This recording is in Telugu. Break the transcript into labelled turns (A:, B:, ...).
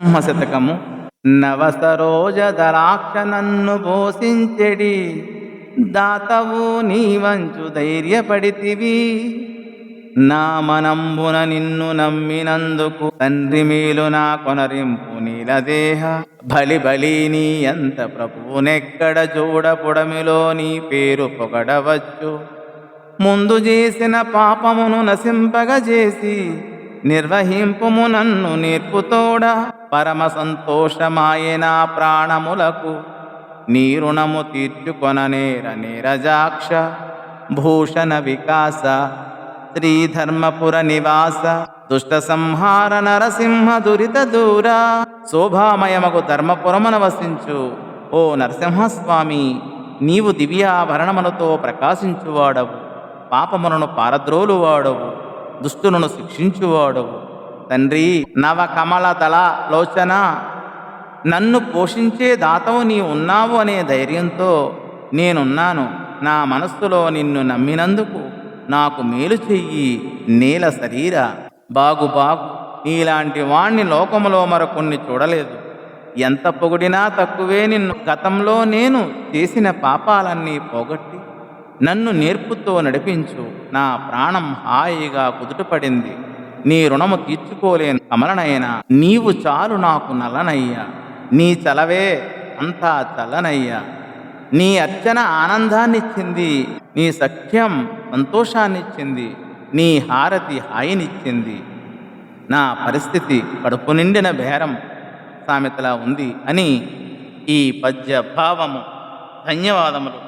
A: శతకము. నవసరోజధరాక్ష నన్ను పోషించెడి దాతవు నీవంచు ధైర్యపడితివి. నా మనంబున నిన్ను నమ్మినందుకు తండ్రి మేలు నా కొనరింపు నీలదేహ. బలి బలి నీ ఎంత ప్రభువునెక్కడ చూడపుడమిలో నీ పేరు పొగడవచ్చు. ముందు చేసిన పాపమును నశింపగజేసి నిర్వహింపుము నన్ను నేర్పుతోడ. పరమ సంతోషమాయన ప్రాణములకు నీ రుణము తీర్చుకొననేర నీరజాక్ష. భూషణ వికాస శ్రీధర్మపుర నివాస దుష్ట సంహార నరసింహ దురిత దూర. శోభామయమగు ధర్మపురమున వసించు ఓ నరసింహస్వామి, నీవు దివ్యాభరణములతో ప్రకాశించువాడవు, పాపములను పారద్రోలువాడవు, దుష్టులను శిక్షించువాడవు. తండ్రి, నవ కమల దళ లోచన, నన్ను పోషించే దాతవు నీ ఉన్నావు అనే ధైర్యంతో నేనున్నాను. నా మనస్సులో నిన్ను నమ్మినందుకు నాకు మేలు చెయ్యి నేల శరీర. బాగు బాగు, నీలాంటి వాణ్ణి లోకములో మరొకన్ని చూడలేదు. ఎంత పొగిడినా తక్కువే నిన్ను. గతంలో నేను చేసిన పాపాలన్నీ పోగొట్టి నన్ను నేర్పుతో నడిపించు. నా ప్రాణం హాయిగా కుదుటపడింది. నీ రుణము తీర్చుకోలేను కమలనైనా. నీవు చాలు నాకు నల్లనయ్యా, నీ చలవే అంతా చల్లనయ్యా. నీ అర్చన ఆనందాన్నిచ్చింది, నీ సఖ్యం సంతోషాన్నిచ్చింది, నీ హారతి హాయినిచ్చింది. నా పరిస్థితి కడుపు నిండిన బేరం సామెతలా ఉంది అని ఈ పద్య భావము. ధన్యవాదములు.